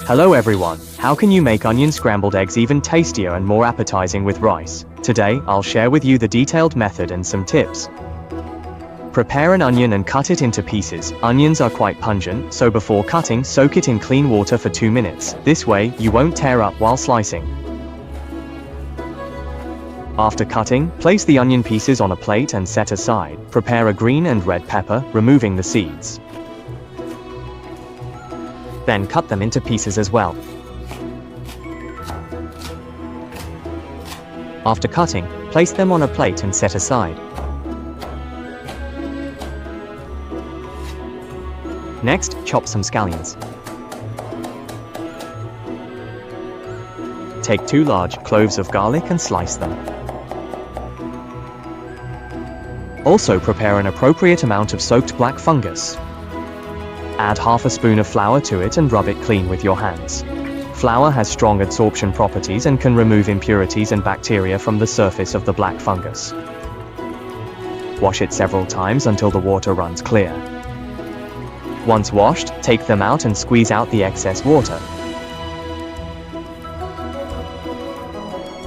Hello everyone, how can you make onion scrambled eggs even tastier and more appetizing with rice? Today, I'll share with you the detailed method and some tips. Prepare an onion and cut it into pieces. Onions are quite pungent, so before cutting, soak it in clean water for 2 minutes. This way, you won't tear up while slicing. After cutting, place the onion pieces on a plate and set aside. Prepare a green and red pepper, removing the seeds. Then cut them into pieces as well. After cutting, place them on a plate and set aside. Next, chop some scallions. Take 2 large cloves of garlic and slice them. Also prepare an appropriate amount of soaked black fungus. Add half a spoon of flour to it and rub it clean with your hands. Flour has strong absorption properties and can remove impurities and bacteria from the surface of the black fungus. Wash it several times until the water runs clear. Once washed, take them out and squeeze out the excess water.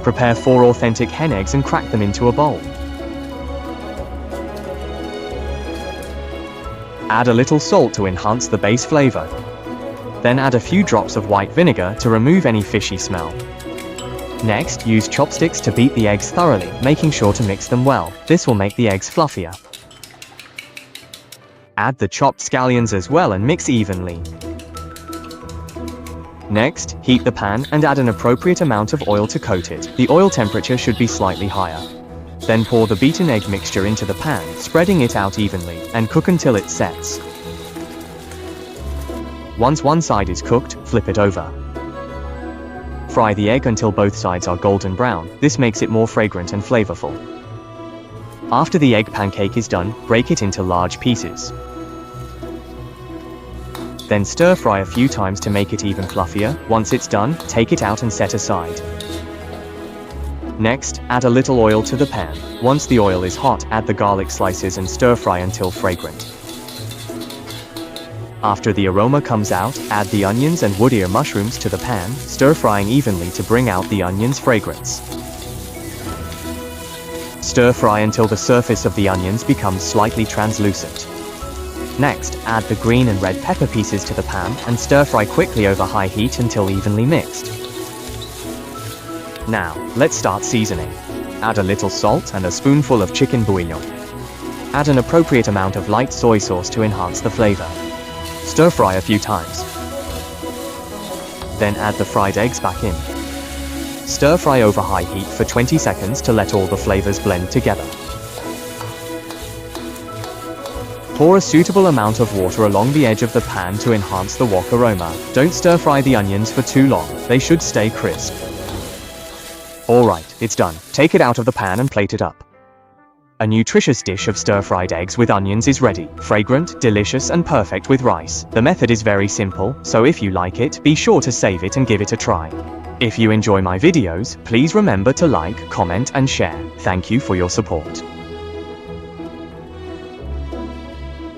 Prepare 4 authentic hen eggs and crack them into a bowl. Add a little salt to enhance the base flavor. Then add a few drops of white vinegar to remove any fishy smell. Next, use chopsticks to beat the eggs thoroughly, making sure to mix them well. This will make the eggs fluffier. Add the chopped scallions as well and mix evenly. Next, heat the pan and add an appropriate amount of oil to coat it. The oil temperature should be slightly higher. Then pour the beaten egg mixture into the pan, spreading it out evenly, and cook until it sets. Once one side is cooked, flip it over. Fry the egg until both sides are golden brown. This makes it more fragrant and flavorful. After the egg pancake is done, break it into large pieces. Then stir fry a few times to make it even fluffier. Once it's done, take it out and set aside. Next, add a little oil to the pan. Once the oil is hot, add the garlic slices and stir fry until fragrant. After the aroma comes out, add the onions and wood ear mushrooms to the pan, stir frying evenly to bring out the onions' fragrance. Stir fry until the surface of the onions becomes slightly translucent. Next, add the green and red pepper pieces to the pan and stir fry quickly over high heat until evenly mixed. Now, let's start seasoning. Add a little salt and a spoonful of chicken bouillon. Add an appropriate amount of light soy sauce to enhance the flavor. Stir fry a few times. Then add the fried eggs back in. Stir fry over high heat for 20 seconds to let all the flavors blend together. Pour a suitable amount of water along the edge of the pan to enhance the wok aroma. Don't stir fry the onions for too long, they should stay crisp. Alright, it's done. Take it out of the pan and plate it up. A nutritious dish of stir-fried eggs with onions is ready. Fragrant, delicious, and perfect with rice. The method is very simple, so if you like it, be sure to save it and give it a try. If you enjoy my videos, please remember to like, comment, and share. Thank you for your support.